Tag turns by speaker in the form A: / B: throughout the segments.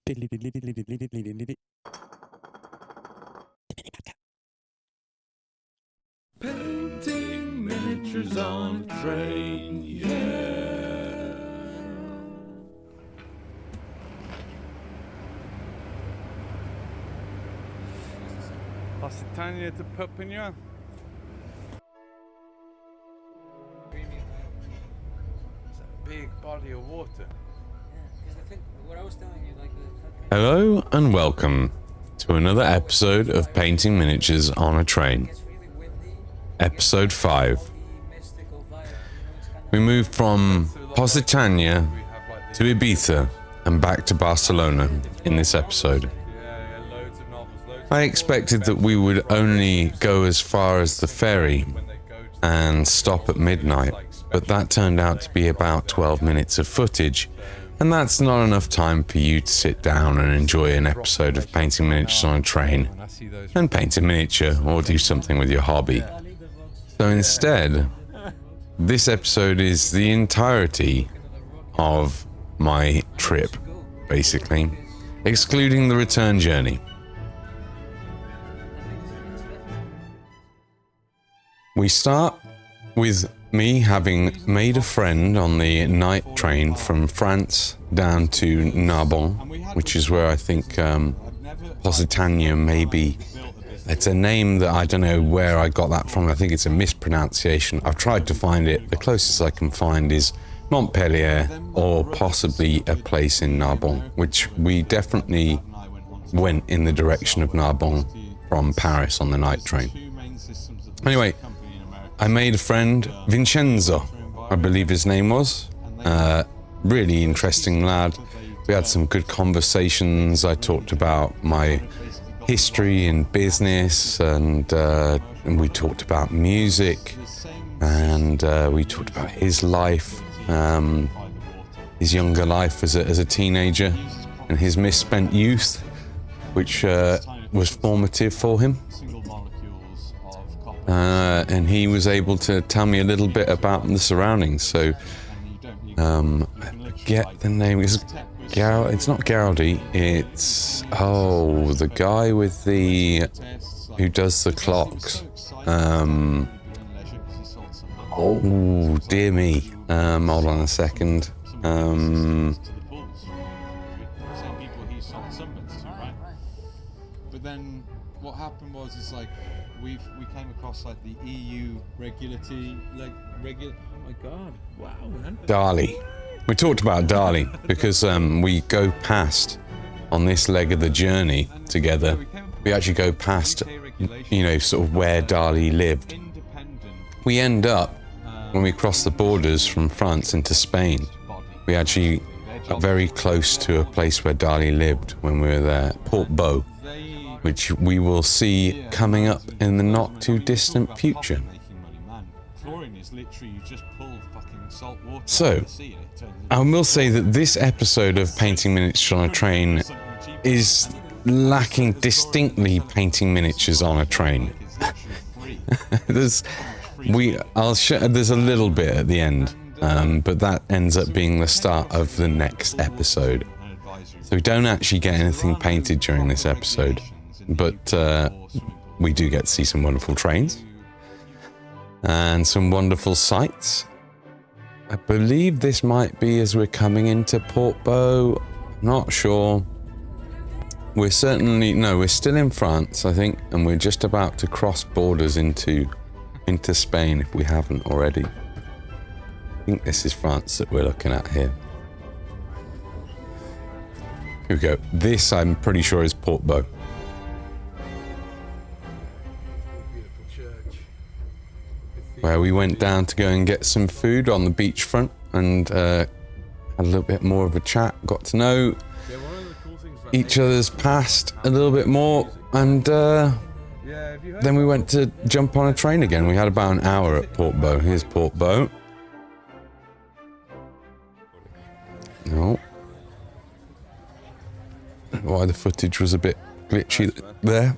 A: Painting miniatures on a train, yeah. Occitania to Perpignan. It's a big body of water. Hello and welcome to another episode of Painting Miniatures on a Train. Episode 5. We moved from Positania to Ibiza and back to Barcelona in this episode. I expected that we would only go as far as the ferry and stop at midnight, but that turned out to be about 12 minutes of footage, and that's not enough time for you to sit down and enjoy an episode of Painting Miniatures on a Train and paint a miniature or do something with your hobby. So instead, this episode is the entirety of my trip, basically, excluding the return journey. We start with me having made a friend on the night train from France down to Narbonne, which is where I think Positania may be. It's a name that I don't know where I got that from. I think it's a mispronunciation. I've tried to find it. The closest I can find is Montpellier or possibly a place in Narbonne, which we definitely went in the direction of Narbonne from Paris on the night train. Anyway, I made a friend, Vincenzo, I believe his name was. Really interesting lad. We had some good conversations. I talked about my history and business, and we talked about music, and we talked about his life, his younger life as a teenager, and his misspent youth, which was formative for him. And he was able to tell me a little bit about the surroundings. So, I forget the name. It's not Garaldi. It's the guy with who does the clocks. Oh dear me. Hold on a second.
B: But then what happened was we came across the EU regulatory oh my god, wow, man.
A: Dali. We talked about Dali because we go past on this leg of the journey together. We actually go past, sort of where Dali lived. We end up, when we cross the borders from France into Spain, we actually are very close to a place where Dali lived when we were there, Portbou, which we will see coming up in the not too distant future. So, I will say that this episode of Painting Miniatures on a Train is lacking distinctly painting miniatures on a train. There's a little bit at the end, but that ends up being the start of the next episode. So we don't actually get anything painted during this episode, but we do get to see some wonderful trains and some wonderful sights. I believe this might be as we're coming into Portbou. Not sure. We're still in France, I think, and we're just about to cross borders into Spain if we haven't already. I think this is France that we're looking at here. Here we go. This, I'm pretty sure, is Portbou. Where we went down to go and get some food on the beachfront and had a little bit more of a chat, got to know each other's past a little bit more, and then we went to jump on a train again. We had about an hour at Portbou. Here's Portbou. No. Why the footage was a bit glitchy there.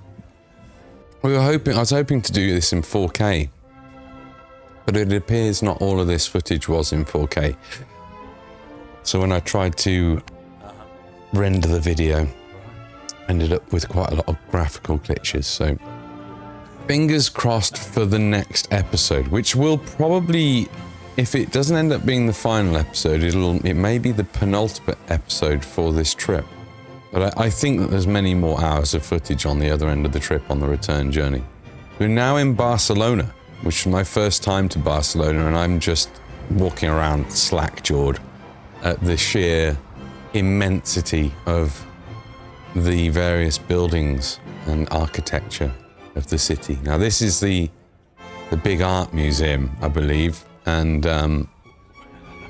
A: I was hoping to do this in 4K. But it appears not all of this footage was in 4K. So when I tried to render the video. Ended up with quite a lot of graphical glitches, so fingers crossed for the next episode, which will probably, if it doesn't end up being the final episode, it may be the penultimate episode for this trip. But I think that there's many more hours of footage on the other end of the trip on the return journey. We're now in Barcelona, which is my first time to Barcelona, and I'm just walking around slack-jawed at the sheer immensity of the various buildings and architecture of the city. Now, this is the big art museum, I believe, and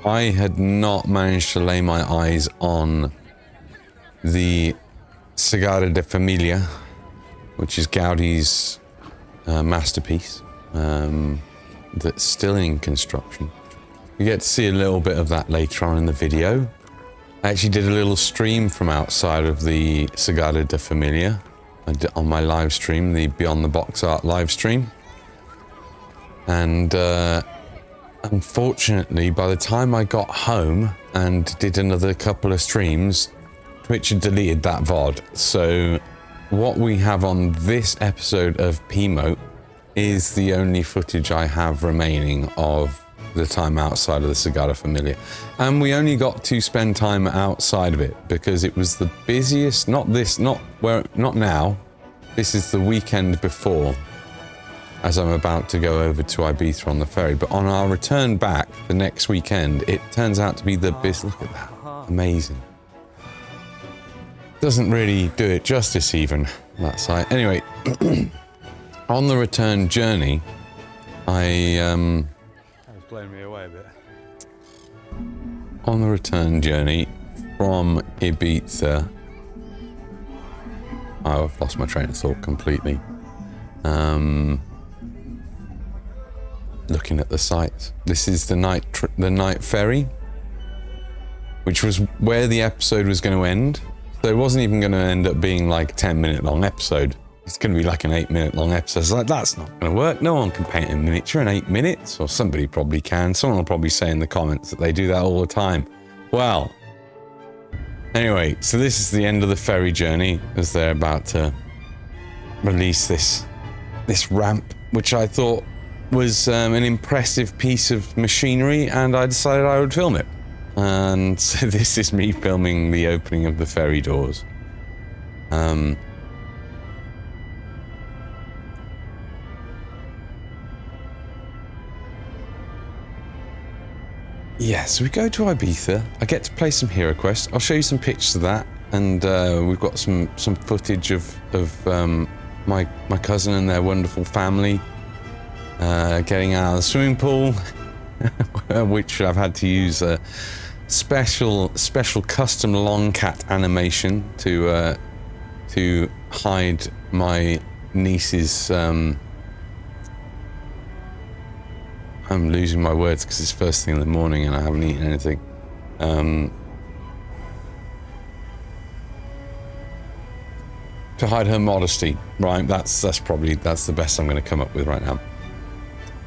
A: I had not managed to lay my eyes on the Sagrada de Familia, which is Gaudi's masterpiece that's still in construction. You get to see a little bit of that later on in the video. I actually did a little stream from outside of the Sagrada de Familia on my live stream, the Beyond the Box Art live stream. And unfortunately, by the time I got home and did another couple of streams, Twitch had deleted that VOD. So what we have on this episode of PMoaT is the only footage I have remaining of the time outside of the Sagrada Familia. And we only got to spend time outside of it because it was the busiest, not now. This is the weekend before, as I'm about to go over to Ibiza on the ferry. But on our return back the next weekend, it turns out to be the busiest. Look at that, amazing. Doesn't really do it justice even, that site. Anyway, on the return journey, that was blowing me away a bit. On the return journey from Ibiza, I've lost my train of thought completely. Looking at the sights. This is the night ferry, which was where the episode was going to end. So it wasn't even going to end up being like a 10-minute long episode. It's going to be like an 8-minute long episode. It's like, that's not going to work. No one can paint a miniature in 8 minutes, or somebody probably can. Someone will probably say in the comments that they do that all the time. Well, anyway, so this is the end of the ferry journey as they're about to release this ramp, which I thought was an impressive piece of machinery, and I decided I would film it. And so this is me filming the opening of the ferry doors. Yeah, so we go to Ibiza. I get to play some Hero Quest. I'll show you some pictures of that, and we've got some footage of my cousin and their wonderful family getting out of the swimming pool, which I've had to use a special custom long cat animation to hide my niece's. I'm losing my words because it's first thing in the morning and I haven't eaten anything. To hide her modesty, right? That's the best I'm going to come up with right now.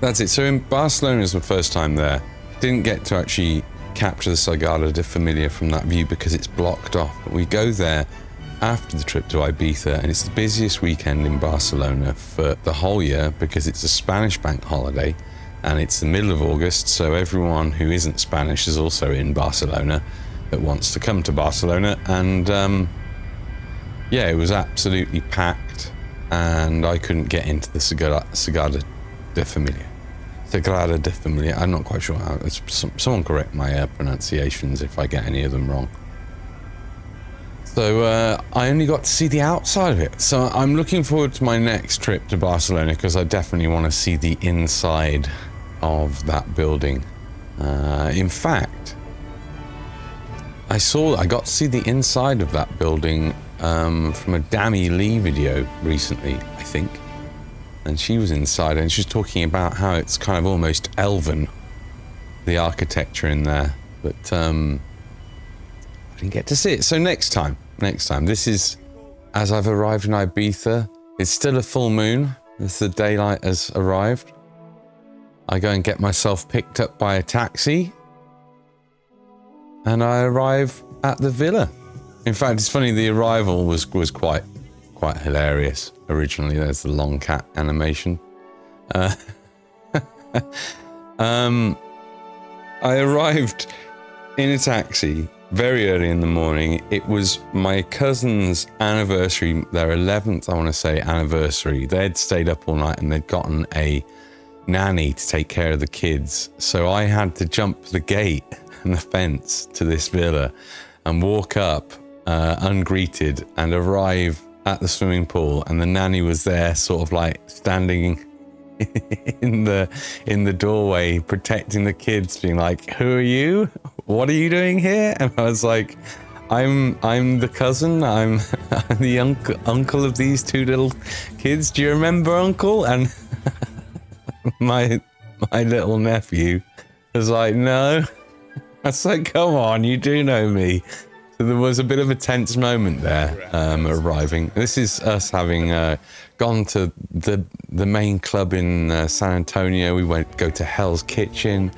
A: That's it. So in Barcelona is the first time there. Didn't get to actually capture the Sagrada de Familia from that view because it's blocked off. But we go there after the trip to Ibiza, and it's the busiest weekend in Barcelona for the whole year because it's a Spanish bank holiday. And it's the middle of August, so everyone who isn't Spanish is also in Barcelona that wants to come to Barcelona. And yeah, it was absolutely packed, and I couldn't get into the Sagrada de Familia. Sagrada de Familia, I'm not quite sure how. Someone correct my pronunciations if I get any of them wrong. So I only got to see the outside of it. So I'm looking forward to my next trip to Barcelona because I definitely want to see the inside of that building. In fact, I got to see the inside of that building from a Dammy Lee video recently, I think. And she was inside and she was talking about how it's kind of almost elven, the architecture in there. But I didn't get to see it. So next time. This is, as I've arrived in Ibiza, it's still a full moon as the daylight has arrived. I go and get myself picked up by a taxi, and I arrive at the villa In fact, it's funny. The arrival was quite hilarious. Originally, there's the long cat animation. I arrived in a taxi very early in the morning. It was my cousin's anniversary, their 11th, I want to say, anniversary. They'd stayed up all night and they'd gotten a nanny to take care of the kids. So I had to jump the gate and the fence to this villa and walk up ungreeted and arrive at the swimming pool, and the nanny was there sort of like standing in the doorway protecting the kids, being like, "Who are you? What are you doing here?" And I was like, I'm the cousin. I'm the uncle of these two little kids. Do you remember, Uncle? And my little nephew was like, "No." I was like, "Come on, you do know me." So there was a bit of a tense moment there, arriving. This is us having gone to the main club in San Antonio. We go to Hell's Kitchen.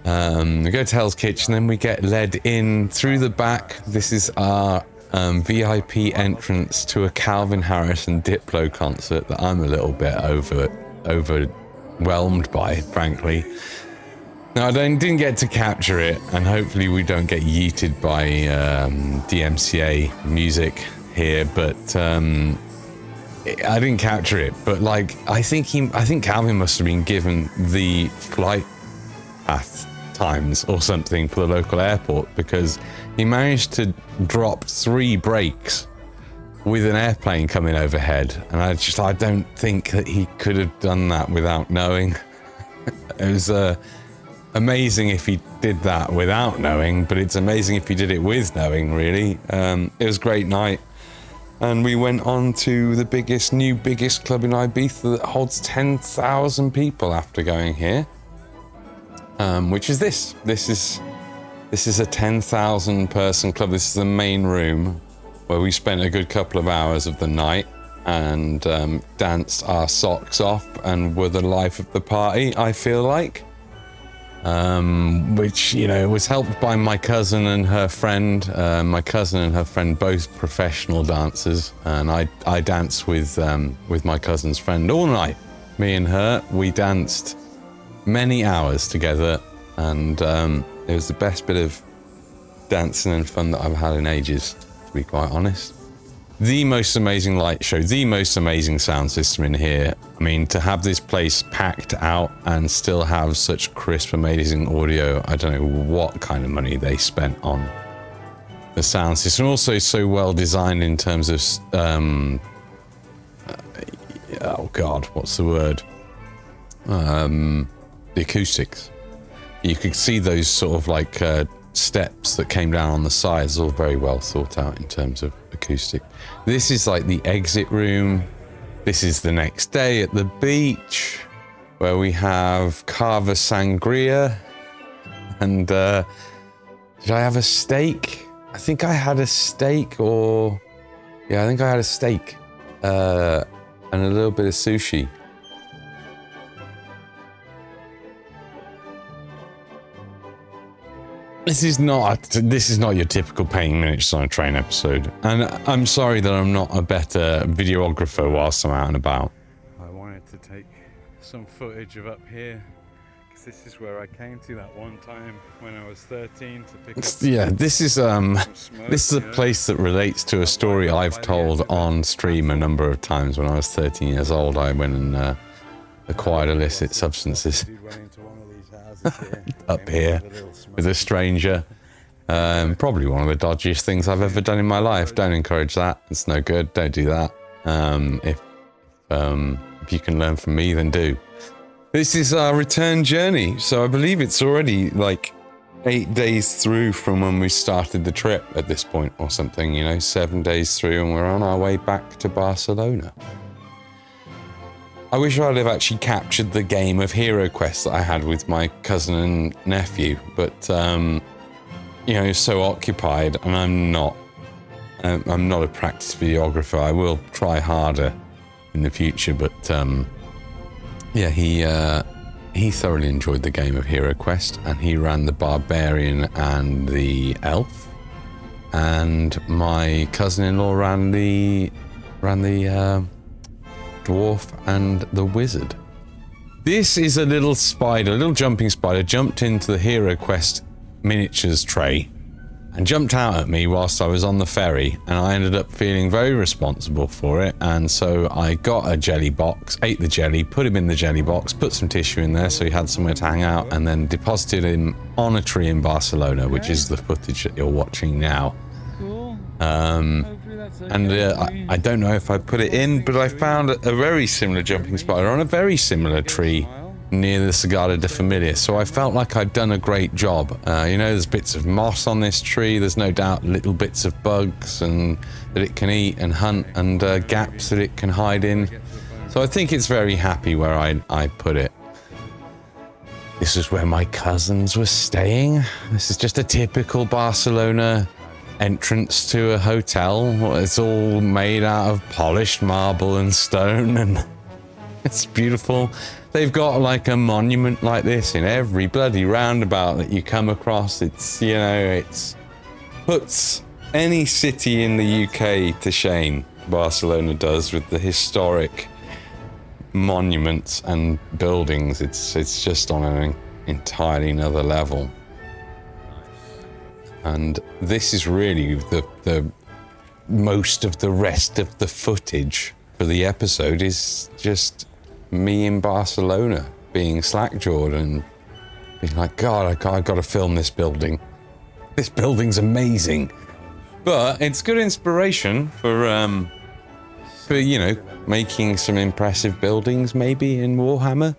A: We go to Hell's Kitchen, then we get led in through the back. This is our VIP entrance to a Calvin Harris and Diplo concert that I'm a little bit overwhelmed by, frankly. Now, I didn't get to capture it, and hopefully we don't get yeeted by DMCA music here, but I didn't capture it. But like, I think Calvin must have been given the flight path times or something for the local airport, because he managed to drop 3 breaks with an airplane coming overhead, and I don't think that he could have done that without knowing. It was amazing if he did that without knowing, but it's amazing if he did it with knowing, really. It was a great night, and we went on to the biggest club in Ibiza that holds 10,000 people after going here, which is this. This is a 10,000 person club. This is the main room where we spent a good couple of hours of the night and danced our socks off and were the life of the party, I feel like. Which, you know, was helped by my cousin and her friend. My cousin and her friend, both professional dancers, and I danced with my cousin's friend all night. Me and her, we danced many hours together, and it was the best bit of dancing and fun that I've had in ages, to be quite honest. The most amazing light show, the most amazing sound system in here. I mean, to have this place packed out and still have such crisp, amazing audio, I don't know what kind of money they spent on the sound system. Also so well designed in terms of, oh God, what's the word? The acoustics. You could see those sort of like steps that came down on the sides, all very well thought out in terms of acoustic. This is like the exit room. This is the next day at the beach where we have Cava Sangria. And did I have a steak? I think I had a steak, or yeah, I think I had a steak and a little bit of sushi. This is not your typical painting miniatures on a train episode, and I'm sorry that I'm not a better videographer whilst I'm out and about. I wanted to take some footage of up here, because this is where I came to that one time when I was 13 to pick up. Yeah, this is a place that relates to a story I've told on stream a number of times. When I was 13 years old, I went and acquired illicit substances up here with a stranger. Probably one of the dodgiest things I've ever done in my life. Don't encourage that. It's no good. Don't do that. If you can learn from me, then do. This is our return journey. So I believe it's already like 8 days through from when we started the trip at this point, or something, you know, 7 days through, and we're on our way back to Barcelona. I wish I'd have actually captured the game of Hero Quest that I had with my cousin and nephew, but you know, so occupied, and I'm not a practiced videographer. I will try harder in the future, but yeah, he thoroughly enjoyed the game of Hero Quest, and he ran the barbarian and the elf. and my cousin-in-law ran the dwarf and the wizard. This is a little spider, a little jumping spider, jumped into the Hero Quest miniatures tray and jumped out at me whilst I was on the ferry, and I ended up feeling very responsible for it, and so I got a jelly box, ate the jelly, put him in the jelly box, put some tissue in there so he had somewhere to hang out, and then deposited him on a tree in Barcelona, which is the footage that you're watching now.
B: Cool.
A: I don't know if I put it in, but I found a very similar jumping spider on a very similar tree near the Sagrada de Familia, so I felt like I'd done a great job. You know, there's bits of moss on this tree, there's no doubt little bits of bugs and that it can eat and hunt, and gaps that it can hide in. So I think it's very happy where I put it. This is where my cousins were staying. This is just a typical Barcelona entrance to a hotel. It's all made out of polished marble and stone, and it's beautiful. They've got like a monument like this in every bloody roundabout that you come across. It's, you know, it's puts any city in the UK to shame. Barcelona does, with the historic monuments and buildings. It's just on an entirely another level. And this is really the most of the rest of the footage for the episode is just me in Barcelona being slack-jawed and being like, God, I've got to film this building. This building's amazing. But it's good inspiration for you know, making some impressive buildings maybe in Warhammer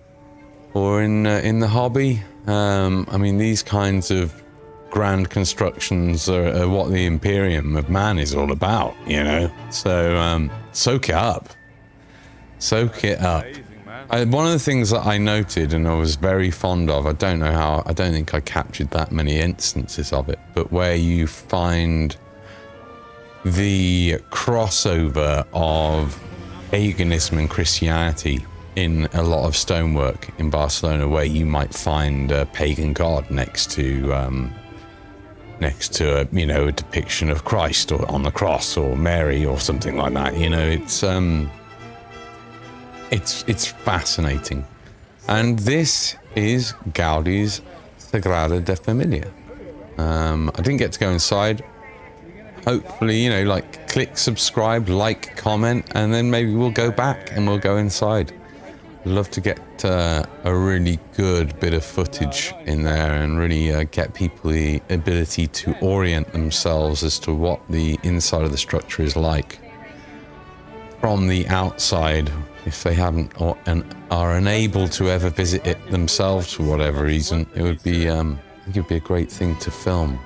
A: or in the hobby. I mean, these kinds of grand constructions are what the Imperium of Man is all about, you know. So soak it up. Soak it up. One of the things that I noted and I was very fond of, I don't think I captured that many instances of it, but where you find the crossover of paganism and Christianity in a lot of stonework in Barcelona, where you might find a pagan god next to a, you know, a depiction of Christ or on the cross or Mary or something like that. You know, it's fascinating. And this is Gaudi's Sagrada de Familia. I didn't get to go inside. Hopefully, you know, like, click subscribe, like, comment, and then maybe we'll go back and we'll go inside. I'd love to get a really good bit of footage in there and really get people the ability to orient themselves as to what the inside of the structure is like from the outside, if they haven't or are unable to ever visit it themselves for whatever reason. It would be I think it would be a great thing to film.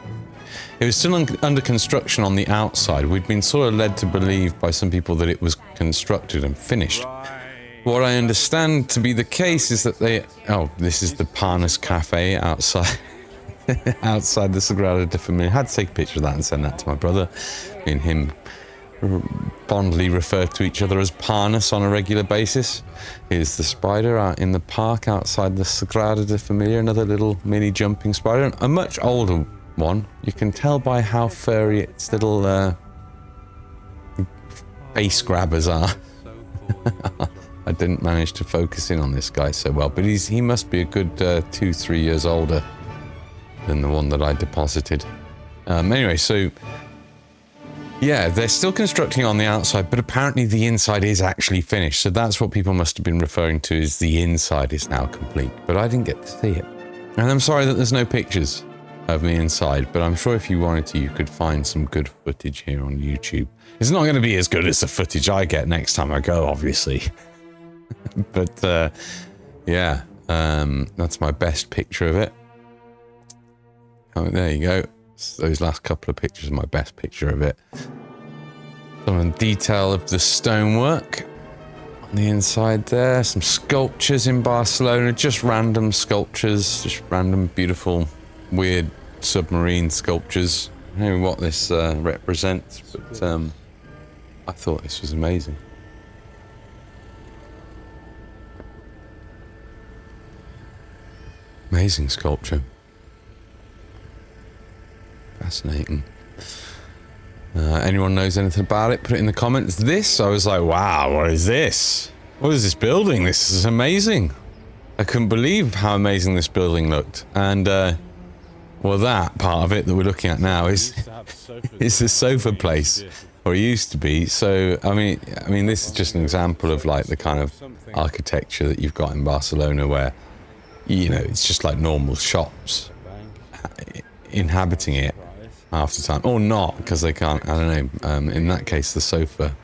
A: It was still under construction on the outside. We'd been sort of led to believe by some people that it was constructed and finished. What I understand to be the case is that this is the Parnas Cafe outside outside the Sagrada de Familia. I had to take a picture of that and send that to my brother. Me and him fondly refer to each other as Parnas on a regular basis. Here's the spider out in the park outside the Sagrada de Familia, another little mini jumping spider, a much older one. You can tell by how furry its little face grabbers are. I didn't manage to focus in on this guy so well, but he must be a good 2-3 years older than the one that I deposited. Anyway, so yeah, they're still constructing on the outside, but apparently the inside is actually finished. So that's what people must have been referring to, is the inside is now complete, but I didn't get to see it. And I'm sorry that there's no pictures of the inside, but I'm sure if you wanted to, you could find some good footage here on YouTube. It's not going to be as good as the footage I get next time I go, obviously. But yeah, that's my best picture of it. Oh, there you go. Those last couple of pictures are my best picture of it. Some detail of the stonework on the inside there. Some sculptures in Barcelona, just random sculptures, just random beautiful, weird submarine sculptures. I don't know what this represents, but I thought this was amazing. Amazing sculpture. Fascinating. Anyone knows anything about it, put it in the comments. This, I was like, wow, what is this? What is this building? This is amazing. I couldn't believe how amazing this building looked. And, well, that part of it that we're looking at now is it's the sofa place, or it used to be. So, I mean, this is just an example of like the kind of architecture that you've got in Barcelona where, you know, it's just like normal shops inhabiting it half the time, or not, because they can't, I don't know. In that case, the sofa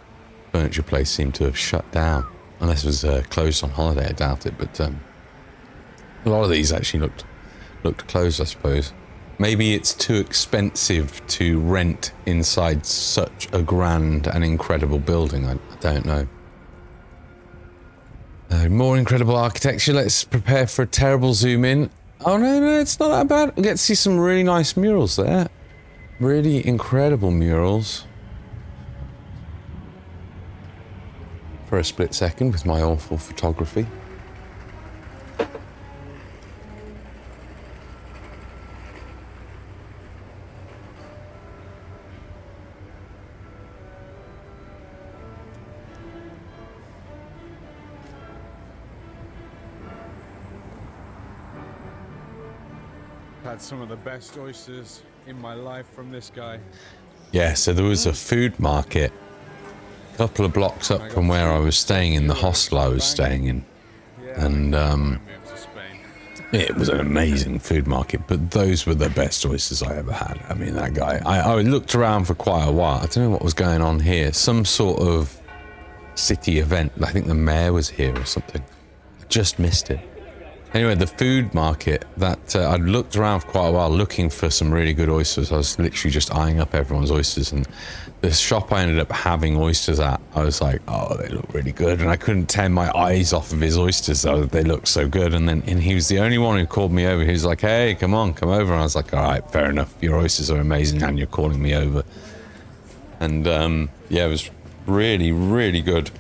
A: furniture place seemed to have shut down, unless it was closed on holiday. I doubt it, but a lot of these actually looked closed, I suppose. Maybe it's too expensive to rent inside such a grand and incredible building. I don't know. More incredible architecture. Let's prepare for a terrible zoom in. Oh no, it's not that bad. We get to see some really nice murals there. Really incredible murals. For a split second with my awful photography.
B: Had some of the best oysters in my life from this guy.
A: Yeah, so there was a food market a couple of blocks up from where I was staying in the hostel I was staying in. And it was an amazing food market, but those were the best oysters I ever had. I mean, that guy, I looked around for quite a while. I don't know what was going on here. Some sort of city event. I think the mayor was here or something. I just missed it. Anyway, the food market, that I'd looked around for quite a while looking for some really good oysters. I was literally just eyeing up everyone's oysters, and the shop I ended up having oysters at, I was like, oh, they look really good, and I couldn't tear my eyes off of his oysters. They looked so good. And he was the only one who called me over. He was like, hey, come over. And I was like, all right, fair enough. Your oysters are amazing, and you're calling me over. And yeah, it was really, really good.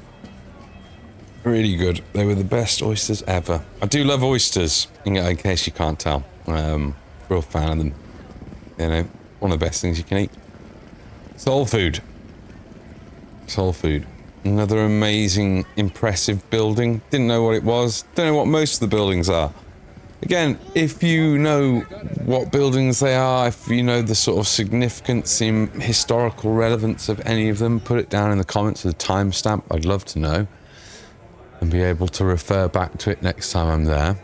A: Really good. They were the best oysters ever. I do love oysters, in case you can't tell. Real fan of them. You know, one of the best things you can eat. Soul food. Soul food. Another amazing, impressive building. Didn't know what it was. Don't know what most of the buildings are. Again, if you know what buildings they are, if you know the sort of significance and historical relevance of any of them, put it down in the comments with a timestamp. I'd love to know. And be able to refer back to it next time I'm there.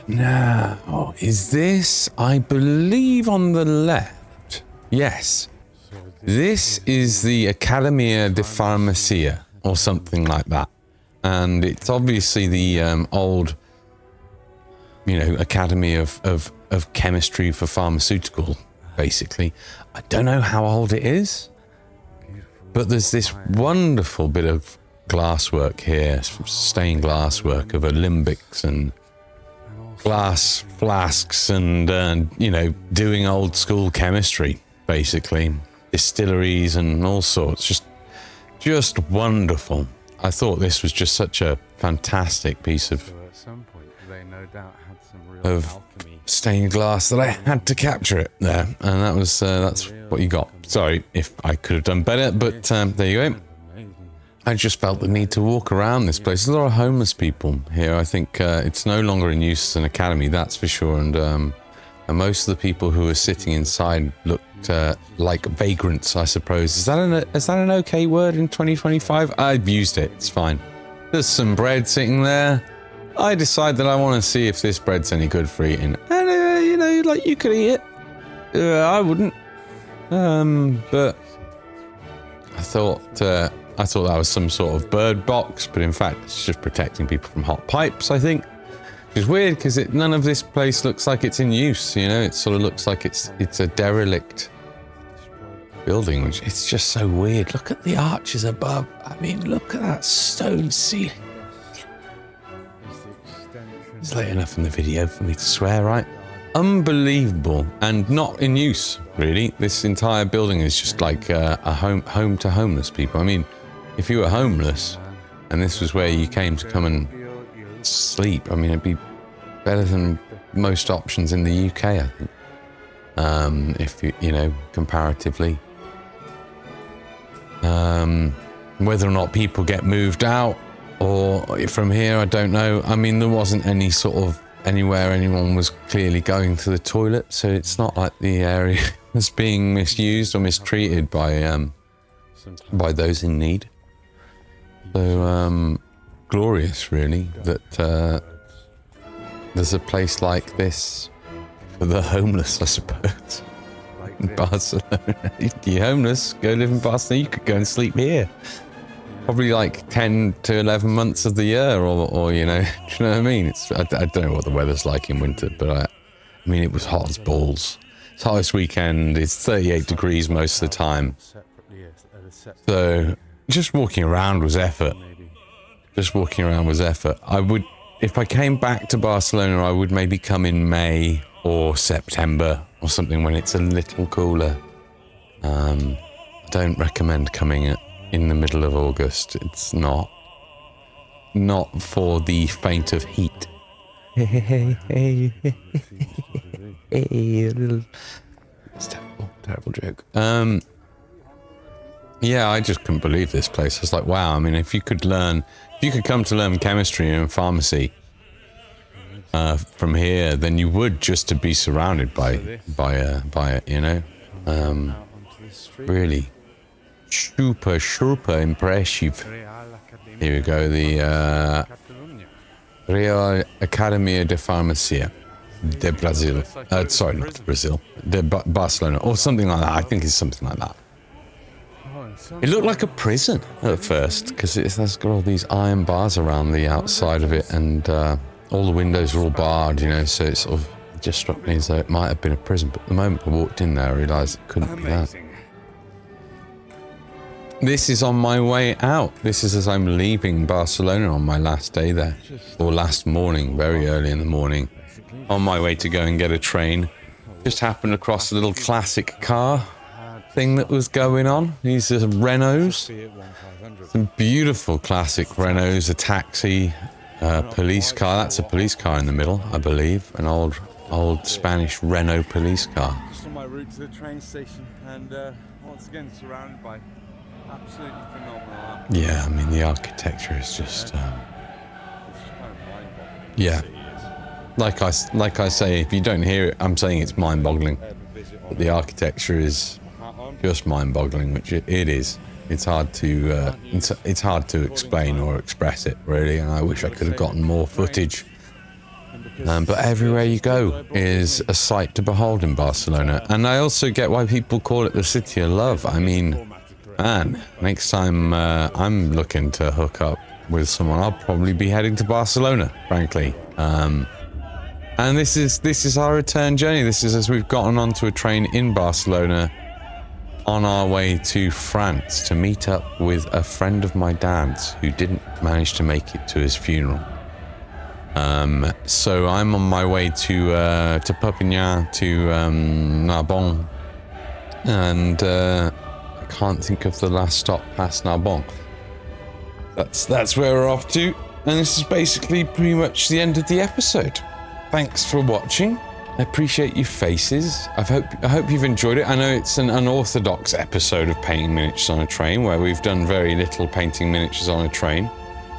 A: Now, is this, I believe, on the left? Yes. This is the Academia de Farmacia, or something like that. And it's obviously the old, you know, Academy of Chemistry for Pharmaceutical, basically. I don't know how old it is, but there's this wonderful bit of glasswork here, stained glasswork of alembics and glass flasks and, you know, doing old school chemistry, basically. Distilleries and all sorts. Just wonderful. I thought this was just such a fantastic piece of, stained glass that I had to capture it there. And that was, that's what you got. Sorry if I could have done better, but there you go. I just felt the need to walk around this place. There's a lot of homeless people here. I think it's no longer in use as an academy, that's for sure. And most of the people who were sitting inside looked like vagrants, I suppose. Is that an okay word in 2025? I've used it. It's fine. There's some bread sitting there. I decide that I want to see if this bread's any good for eating. And you know, like, you could eat it. I wouldn't. But I thought that was some sort of bird box, but in fact it's just protecting people from hot pipes, I think. Which is weird because none of this place looks like it's in use, you know. It sort of looks like it's a derelict building, which it's just so weird. Look at the arches above. I mean, look at that stone ceiling. It's late enough in the video for me to swear, right? Unbelievable, and not in use, really. This entire building is just like a home to homeless people. I mean, if you were homeless and this was where you came to come and sleep, I mean, it'd be better than most options in the UK, I think. if you know, comparatively. Whether or not people get moved out or from here, I don't know. I mean, there wasn't any sort of anywhere anyone was clearly going to the toilet, so it's not like the area was being misused or mistreated by those in need. So glorious, really, that there's a place like this for the homeless, I suppose. In Barcelona. If you're homeless, go live in Barcelona. You could go and sleep here. Probably like 10 to 11 months of the year, or you know, do you know what I mean? I don't know what the weather's like in winter, but I mean, it was hot as balls. It's hottest weekend. It's 38 degrees most of the time. So just walking around was effort. Just walking around was effort. I would, if I came back to Barcelona, I would maybe come in May or September or something when it's a little cooler. I don't recommend coming in the middle of August. It's not for the faint of heat. It's terrible joke. Yeah, I just couldn't believe this place. I was like, wow. I mean, if you could come to learn chemistry and pharmacy from here, then you would just to be surrounded by it, you know. Really super impressive. Here we go, the Real Academia de Farmacia de Brazil. Sorry, not Brazil. De Barcelona, or something like that. I think it's something like that. It looked like a prison at first, because it has got all these iron bars around the outside of it, and all the windows are all barred, you know, so it sort of just struck me as though it might have been a prison, but the moment I walked in there, I realised it couldn't be that. This is on my way out. This is as I'm leaving Barcelona on my last day there, or last morning, very early in the morning, on my way to go and get a train. Just happened across a little classic car thing that was going on. These are Renaults, some beautiful classic Renaults, a taxi, police car. That's a police car in the middle, I believe, an old Spanish Renault police car.
B: Just on my route to the train station, and once again surrounded by absolutely phenomenal art.
A: Yeah, I mean, the architecture is just yeah, like I say, if you don't hear it, I'm saying it's mind-boggling, but the architecture is just mind-boggling, which it is. It's hard to it's hard to explain or express it, really, and I wish I could have gotten more footage. But everywhere you go is a sight to behold in Barcelona, and I also get why people call it the city of love. I mean, man, next time I'm looking to hook up with someone, I'll probably be heading to Barcelona, frankly. And this is our return journey. This is as we've gotten onto a train in Barcelona on our way to France to meet up with a friend of my dad's who didn't manage to make it to his funeral. So I'm on my way to Perpignan, to Narbonne, and I can't think of the last stop past Narbonne. That's where we're off to, and this is basically pretty much the end of the episode. Thanks for watching. I appreciate your faces. I hope you've enjoyed it. I know it's an unorthodox episode of painting miniatures on a train, where we've done very little painting miniatures on a train.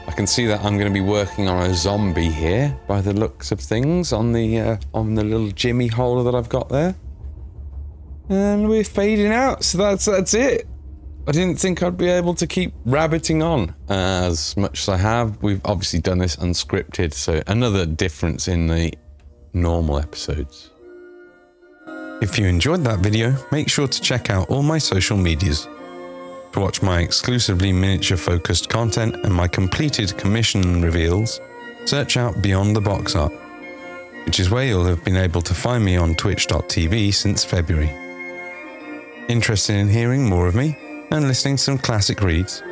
A: I can see that I'm going to be working on a zombie here, by the looks of things, on the little jimmy hole that I've got there. And we're fading out, so that's it. I didn't think I'd be able to keep rabbiting on as much as I have. We've obviously done this unscripted, so another difference in the normal episodes. If you enjoyed that video, make sure to check out all my social medias. To watch my exclusively miniature-focused content and my completed commission reveals, search out Beyond the Box Art, which is where you'll have been able to find me on twitch.tv since February. Interested in hearing more of me and listening to some classic reads?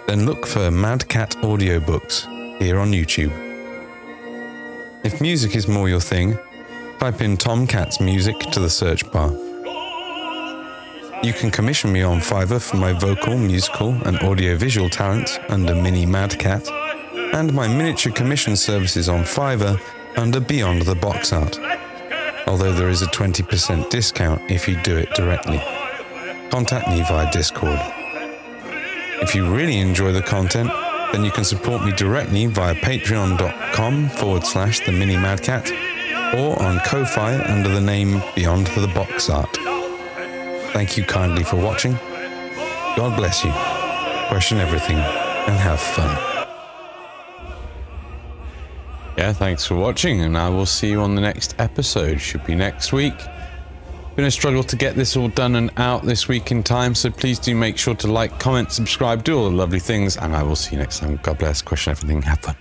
A: Then look for Mad Cat audiobooks here on YouTube. If music is more your thing, type in Tom Cat's music to the search bar. You can commission me on Fiverr for my vocal, musical and audiovisual talents under Mini Mad Cat, and my miniature commission services on Fiverr under Beyond the Box Art. although there is a 20% discount if you do it directly. Contact me via Discord. If you really enjoy the content, then you can support me directly via patreon.com/the-mini-madcat or on Ko-Fi under the name Beyond the Box Art. Thank you kindly for watching. God bless you. Question everything and have fun. Yeah, thanks for watching, and I will see you on the next episode. Should be next week. Been a struggle to get this all done and out this week in time, so please do make sure to like, comment, subscribe, do all the lovely things, and I will see you next time. God bless. Question everything. Have fun.